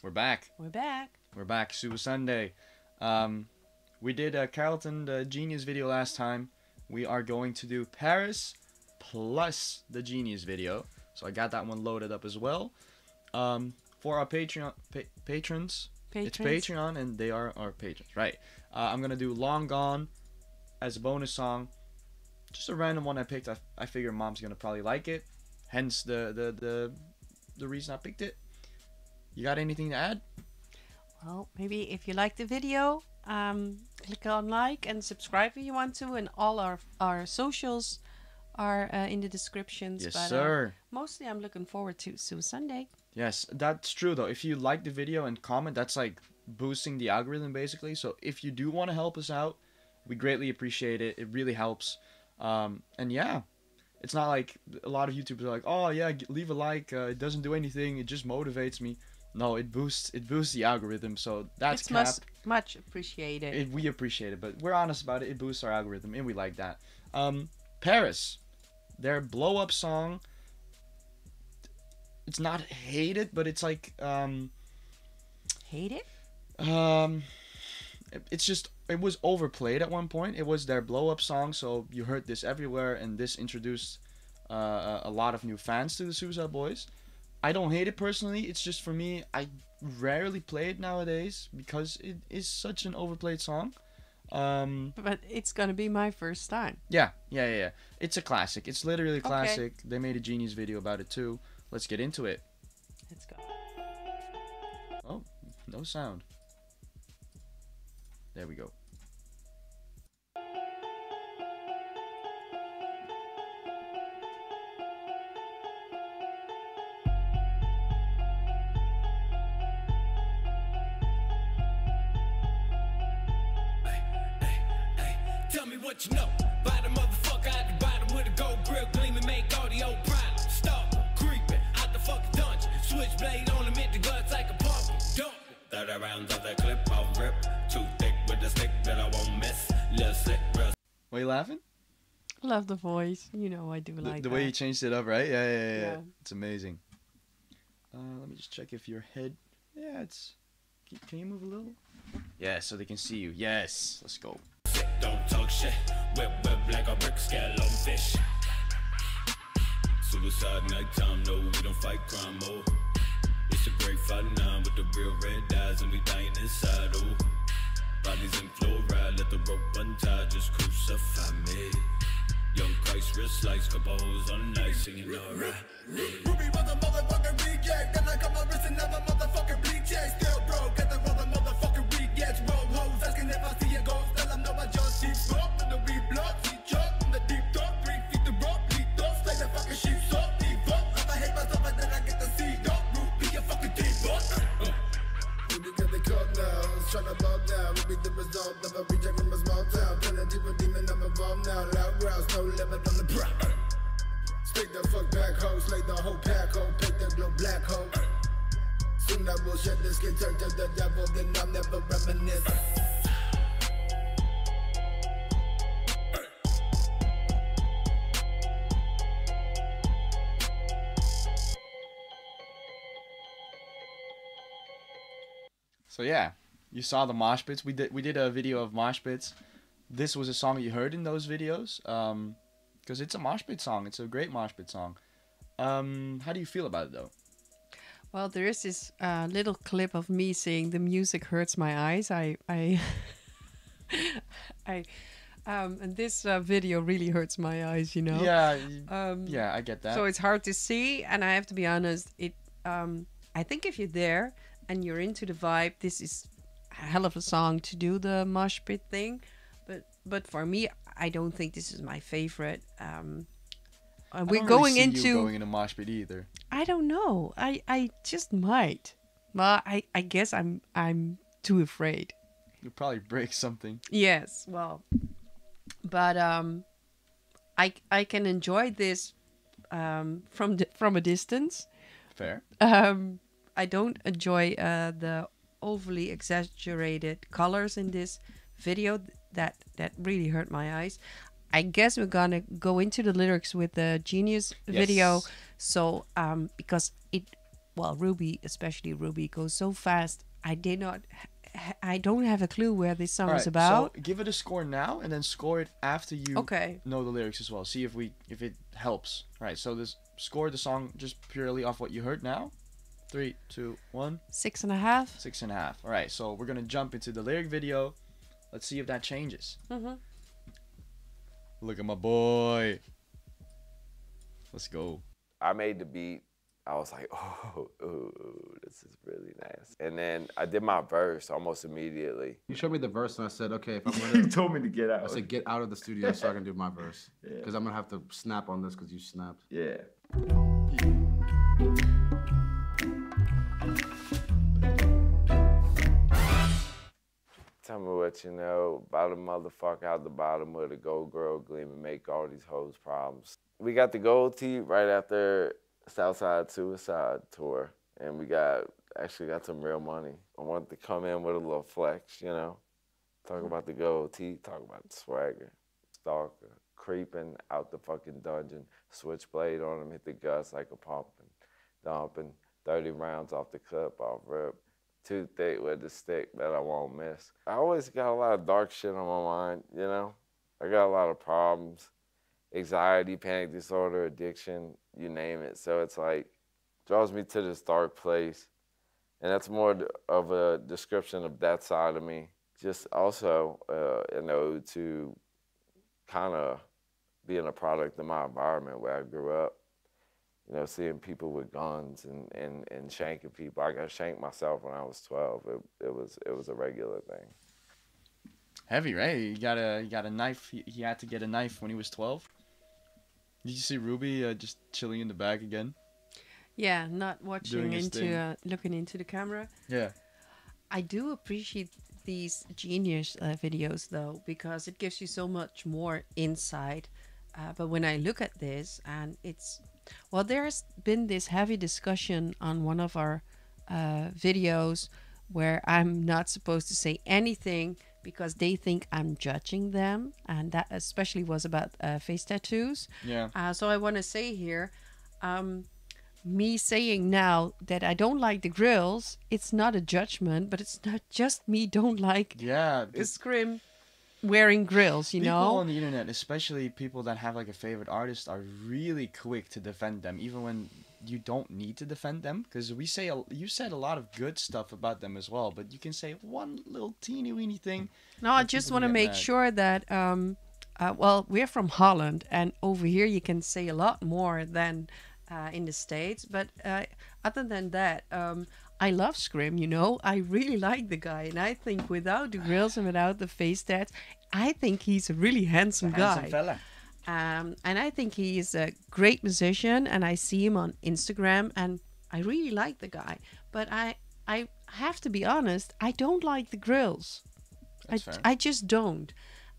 We're back. We're back. We're back. Super Sunday. We did Carlton, the Genius video last time. We are going to do Paris plus the Genius video. So I got that one loaded up as well. For our patrons, it's Patreon and they are our patrons, right? I'm going to do Long Gone as a bonus song. Just a random one I picked. I figure Mom's going to probably like it. Hence the reason I picked it. You got anything to add? Well, maybe if you like the video, click on like and subscribe if you want to, and all our socials are in the descriptions. Yes, but, sir. Mostly I'm looking forward to Super Sunday. Yes, that's true though. If you like the video and comment, that's like boosting the algorithm basically. So if you do want to help us out, we greatly appreciate it. It really helps. And yeah, it's not like a lot of YouTubers are like, oh yeah, leave a like. It doesn't do anything. It just motivates me. No, it boosts the algorithm. So that's much appreciated. We appreciate it, but we're honest about it. It boosts our algorithm, and we like that. Paris, their blow up song. It's not hated, but it's like Hated? It's just, it was overplayed at one point. It was their blow up song, so you heard this everywhere, and this introduced a lot of new fans to the Suicide Boys. I don't hate it personally. It's just, for me, I rarely play it nowadays because it is such an overplayed song. But it's gonna be my first time. Yeah. It's a classic. It's literally a classic. Okay. They made a Genius video about it too. Let's get into it. Let's go. Oh, no sound. There we go. Tell me what you know by the motherfucker at the bottom with a gold grill gleaming, make audio problem. Stop creeping out the fucking dungeon. Switchblade on him, hit the guts like a pump. Dump 30 rounds of that clip, I'll rip. Too thick with the stick that I won't miss. Little slick, bro. Why you laughing? Love the voice. You know I do like the that. way you changed it up, right? Yeah. It's amazing. Let me just check if your head. Yeah, it's. Can you move a little? Yeah, so they can see you. Yes, let's go. Don't talk shit. Whip like a brick, scale on fish. Suicide nighttime, no, we don't fight crime, oh. It's a great fight now with the real red eyes, and we dying inside, oh. Bodies in fluoride, let the rope untie, just crucify me. Young Christ wrist slice, couple hoes on ice, singing alright. Ruby was a motherfucking reject, then I cut my wrist and never motherfucking bleach, yeah. Still broke, get the brother motherfucking rejects, roll hoes, asking if I see a ghost, tell them no, I just see broke, and the reblock, see chalk, in the deep dark, 3 feet the rope, lead off, like the fucking sheep, so deep up, if I hate myself and then I get the seed, don't root, be a fucking deep up. Ruby got the cut now, tryna ball down, Ruby the result of a reject from a small town, turning to a demon, I'm involved now, loud growls, no limit on the brow. Stick the fuck back hole, slay the whole pack hole, pick the glow black hole. Soon I will shed the skin, turn to the devil, then I'll never reminisce. So yeah, you saw the mosh pits. We did a video of mosh pits. This was a song you heard in those videos. Because it's a mosh pit song. It's a great mosh pit song. How do you feel about it though? Well, there is this little clip of me saying the music hurts my eyes. And this video really hurts my eyes, you know. Yeah. Yeah, I get that. So it's hard to see, and I have to be honest. I think if you're there and you're into the vibe, this is a hell of a song to do the mosh pit thing. But for me, I don't think this is my favorite. We're going into you going in a mosh pit either. I don't know. I just might. Well, I guess I'm too afraid. You'll probably break something. Yes. Well, but I can enjoy this from a distance. Fair. I don't enjoy the overly exaggerated colors in this video. That really hurt my eyes. I guess we're gonna go into the lyrics with the Genius video. So because well, Ruby, especially Ruby, goes so fast. I don't have a clue where this song All is right, so about. give it a score now, and then score it after you Okay. know the lyrics as well. See if it helps. All right, so this score the song just purely off what you heard now. 3, 2, 1. 6.5. 6.5. All right, so we're gonna jump into the lyric video. Let's see if that changes. Mm-hmm. Look at my boy. Let's go. I made the beat. I was like, oh, this is really nice. And then I did my verse almost immediately. You showed me the verse, and I said, okay, if I'm You gonna, told me to get I out. said, get out of the studio so I can do my verse, Yeah. because I'm gonna have to snap on this because you snapped. Yeah. Tell me what you know about a motherfucker out the bottom of the gold girl gleam and make all these hoes problems. We got the gold tee right after Southside Suicide tour, and we actually got some real money. I wanted to come in with a little flex, you know, talk about the gold tee, talk about the swagger, stalker, creeping out the fucking dungeon, switchblade on him, hit the guts like a pumping, dumping, 30 rounds off the clip, off rip. Too thick with the stick that I won't miss. I always got a lot of dark shit on my mind, you know? I got a lot of problems, anxiety, panic disorder, addiction, you name it. So it's like, draws me to this dark place. And that's more of a description of that side of me. Just also an ode to kind of being a product of my environment where I grew up. You know, seeing people with guns and shanking people. I got shanked myself when I was 12. It was a regular thing. Heavy, right? He got a knife. He had to get a knife when he was 12. Did you see Ruby just chilling in the back again? Yeah, not watching Doing his thing. looking into the camera. Yeah. I do appreciate these Genius videos though, because it gives you so much more insight. But when I look at this, and well, there's been this heavy discussion on one of our videos where I'm not supposed to say anything because they think I'm judging them, and that especially was about face tattoos. Yeah. So I want to say here, me saying now that I don't like the grills, it's not a judgment, but it's not just me don't like Yeah. Scrim wearing grills, you People know? on the internet, especially people that have like a favorite artist, are really quick to defend them, even when you don't need to defend them. Because you said a lot of good stuff about them as well, but you can say one little teeny weeny thing. No, I and just people want to get make mad. sure that, well, we're from Holland, and over here you can say a lot more than in the States. But other than that, I love Scrim, you know. I really like the guy, and I think without the grills and without the face tats, I think he's a really handsome guy. Handsome fella. And I think he is a great musician, and I see him on Instagram, and I really like the guy. But I have to be honest, I don't like the grills. That's fair. I just don't.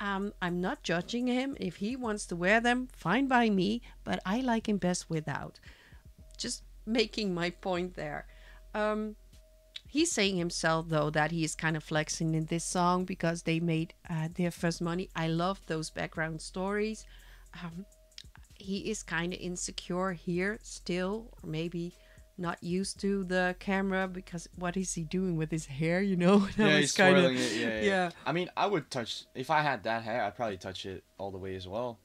I'm not judging him. If he wants to wear them, fine by me, but I like him best without. Just making my point there. He's saying himself, though, that he is kind of flexing in this song because they made their first money. I love those background stories. He is kind of insecure here still, or maybe not used to the camera, because what is he doing with his hair, you know? That Yeah, was he's kinda- swirling it. Yeah, yeah. I mean, I would touch, if I had that hair, I'd probably touch it all the way as well.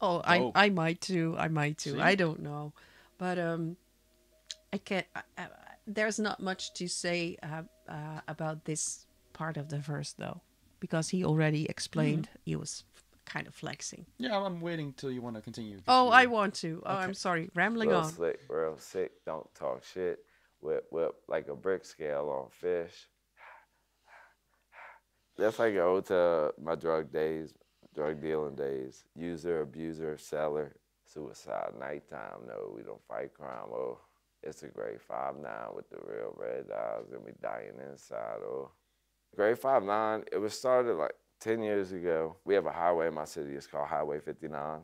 Oh, Dope. I might too. See? I don't know, but I can't. There's not much to say about this part of the verse though, because he already explained he was kind of flexing. Yeah, I'm waiting till you want to continue. 'cause Oh, you- I want to. Oh, Okay. I'm sorry, rambling Real on. slick, real sick, don't talk shit. Whip, whip like a brick scale on fish. That's like an ode to my drug days, drug dealing days. User, abuser, seller, suicide, nighttime. No, we don't fight crime. Oh, it's a grade 5-9 with the real red eyes and we dying inside. Oh, grade 5-9, it was started like 10 years ago. We have a highway in my city. It's called Highway 59.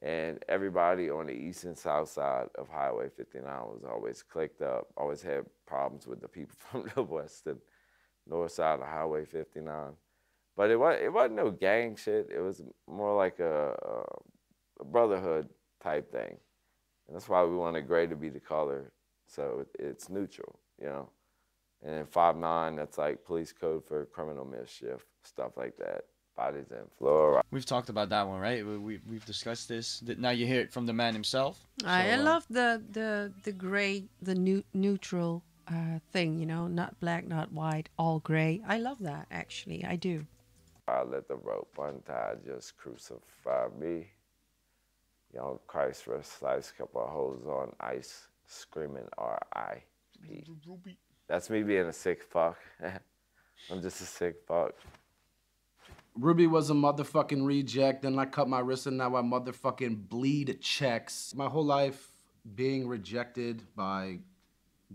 And everybody on the east and south side of Highway 59 was always clicked up, always had problems with the people from the west and north side of Highway 59. But it wasn't no gang shit. It was more like a brotherhood type thing. And that's why we wanted gray to be the color, so it's neutral, you know. And then 5'9", that's like police code for criminal mischief, stuff like that. Bodies in fluoride. We've talked about that one, right? We've discussed this. Now you hear it from the man himself. I So, love the gray, the neutral thing. You know, not black, not white, all gray. I love that actually. I do. I let the rope untie, just crucify me. Young Christ for a slice, couple of hoes on ice, screaming R.I.P. That's me being a sick fuck. I'm just a sick fuck. Ruby was a motherfucking reject, then I cut my wrist and now I motherfucking bleed checks. My whole life being rejected by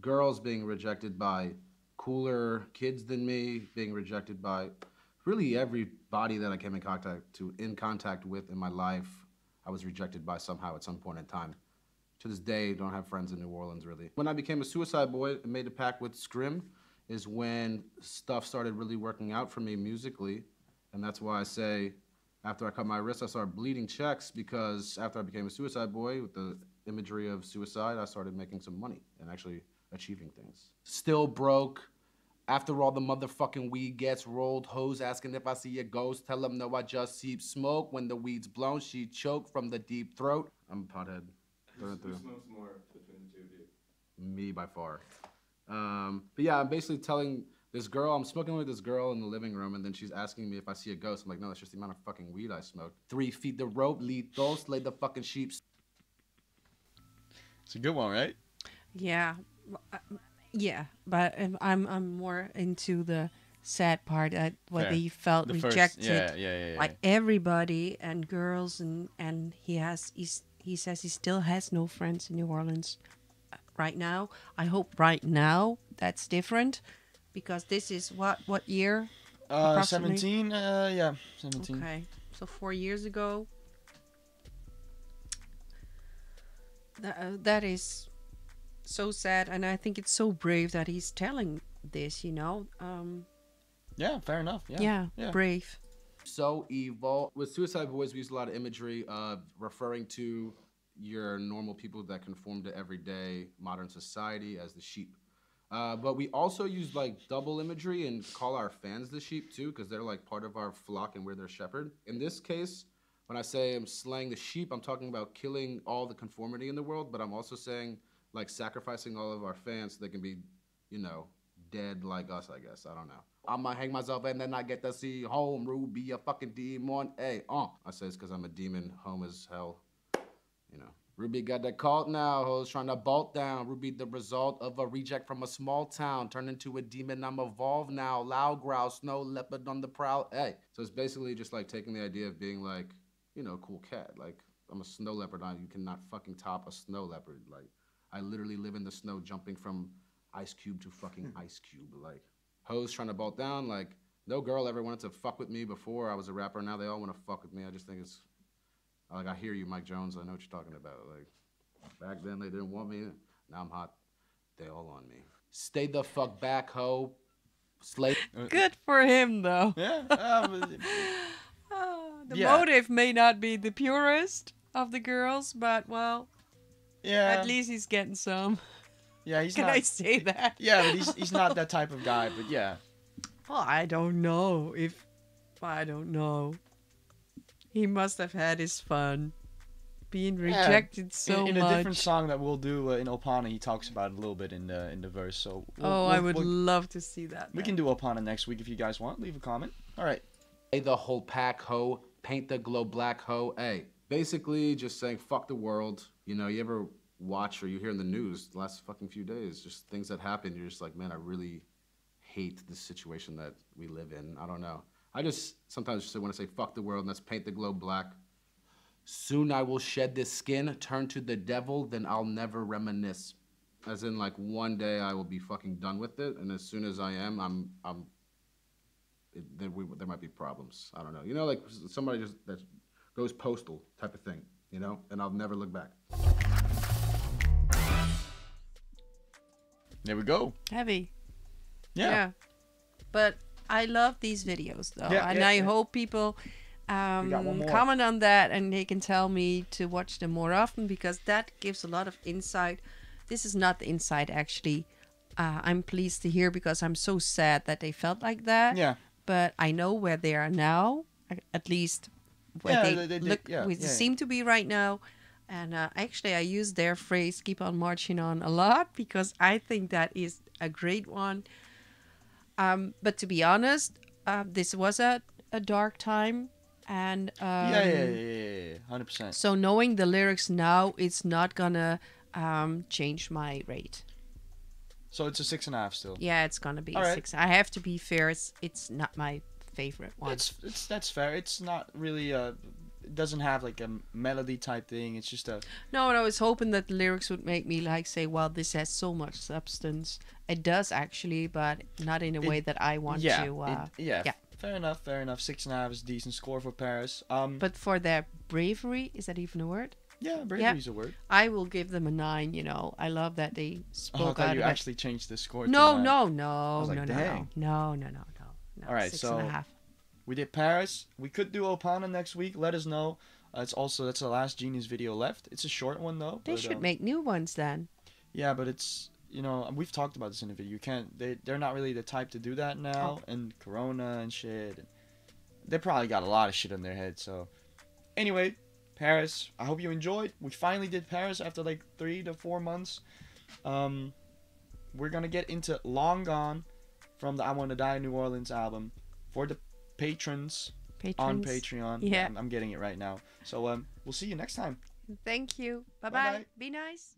girls, being rejected by cooler kids than me, being rejected by really everybody that I came in contact with in my life, I was rejected by somehow at some point in time. To this day, don't have friends in New Orleans, really. When I became a suicide boy and made a pact with Scrim is when stuff started really working out for me musically. And that's why I say, after I cut my wrist, I started bleeding checks, because after I became a suicide boy, with the imagery of suicide, I started making some money and actually achieving things. Still broke. After all the motherfucking weed gets rolled, hoes asking if I see a ghost, tell them no, I just see smoke. When the weed's blown, she choke from the deep throat. I'm a pothead. Who smokes more between the two of you? Me by far. But yeah, I'm basically telling this girl, I'm smoking with this girl in the living room, and then she's asking me if I see a ghost. I'm like, no, that's just the amount of fucking weed I smoked. 3 feet the rope, lead those, lay the fucking sheep. it's a good one, right? Yeah, yeah. But I'm more into the sad part that where Fair. he felt The rejected. first, yeah. Like everybody and girls, and he says he still has no friends in New Orleans right now. I hope right now that's different, because this is what year? Approximately? 17. Yeah, 17. Okay, so 4 years ago. That is so sad, and I think it's so brave that he's telling this. You know. Yeah, fair enough. Yeah, brave. So evil. With Suicide Boys, we use a lot of imagery of referring to your normal people that conform to everyday modern society as the sheep. But we also use like double imagery and call our fans the sheep too, because they're like part of our flock and we're their shepherd. In this case, when I say I'm slaying the sheep, I'm talking about killing all the conformity in the world, but I'm also saying like sacrificing all of our fans so they can be, you know, dead like us, I guess. I don't know. I'ma hang myself and then I get to see home. Ruby, a fucking demon. Hey, I say it's because I'm a demon. Home is hell. You know. Ruby got that cult now. Hoes trying to bolt down. Ruby, the result of a reject from a small town. Turned into a demon. I'm evolved now. Loud growl. Snow leopard on the prowl. Hey. So it's basically just like taking the idea of being like, you know, a cool cat. Like, I'm a snow leopard. You cannot fucking top a snow leopard. Like, I literally live in the snow, jumping from ice cube to fucking ice cube. Like, hoes trying to bolt down. Like, no girl ever wanted to fuck with me before I was a rapper. Now they all want to fuck with me. I just think it's, like, I hear you, Mike Jones. I know what you're talking about. Like, back then they didn't want me. Now I'm hot. They all on me. Stay the fuck back, ho. Slay. Good for him, though. Yeah. The Yeah. motive may not be the purest of the girls, but well, Yeah. at least he's getting some. Yeah, he's Can not. I say that? Yeah, but he's not that type of guy. But yeah. Well, I don't know. He must have had his fun. Being rejected so in much. a different song that we'll do in Opana, he talks about it a little bit in the verse. So I would love to see that. We can do Opana next week if you guys want. Leave a comment. All right. Hey, the whole pack, ho. Paint the glow black, ho. Hey. Basically, just saying fuck the world. You know, you ever watch or you hear in the news the last fucking few days, just things that happen, you're just like, man, I really hate this situation that we live in. I don't know. I just sometimes just want to say fuck the world, and let's paint the globe black. Soon I will shed this skin, turn to the devil, then I'll never reminisce. As in, like, one day I will be fucking done with it, and as soon as I am, there might be problems. I don't know. You know, like somebody just that goes postal type of thing, you know, and I'll never look back. There we go. Heavy. Yeah. But I love these videos, though. Yeah, and yeah, I yeah. hope people got one more. comment on that, and they can tell me to watch them more often, because that gives a lot of insight this is not the inside actually. I'm pleased to hear because I'm so sad that they felt like that. Yeah. But I know where they are now, at least where they look, yeah, we yeah, seem to be right now. And actually, I use their phrase "keep on marching on" a lot because I think that is a great one. But to be honest, this was a dark time, and yeah, 100%. so knowing the lyrics now, it's not gonna change my rate. So it's a 6.5 still. Yeah, it's gonna be All right. 6. I have to be fair. It's not my favorite one. It's that's fair. It's not really it doesn't have like a melody type thing. It's just a No, and I was hoping that the lyrics would make me like say, "Well, this has so much substance." It does actually, but not in a way that I want to. yeah. yeah. Fair enough. 6.5 is a decent score for Paris. But for their bravery, is that even a word? Yeah, bravery is a word. I will give them a 9. You know, I love that they Oh, I spoke thought out you of it. actually changed the score. No, to 9. no, I no, was like, no, no, dang. no. All right, 6.5. We did Paris. We could do Opana next week. Let us know. That's the last Genius video left. It's a short one though. They but, should make new ones then. Yeah, but it's we've talked about this in the video. You can't. They're not really the type to do that now, and Corona and shit. And they probably got a lot of shit on their head. So anyway, Paris. I hope you enjoyed. We finally did Paris after like 3 to 4 months. We're gonna get into Long Gone from the I Wanna Die in New Orleans album for the patrons. On Patreon. Yeah. I'm getting it right now. So we'll see you next time. Thank you. Bye Bye-bye. bye. Be nice.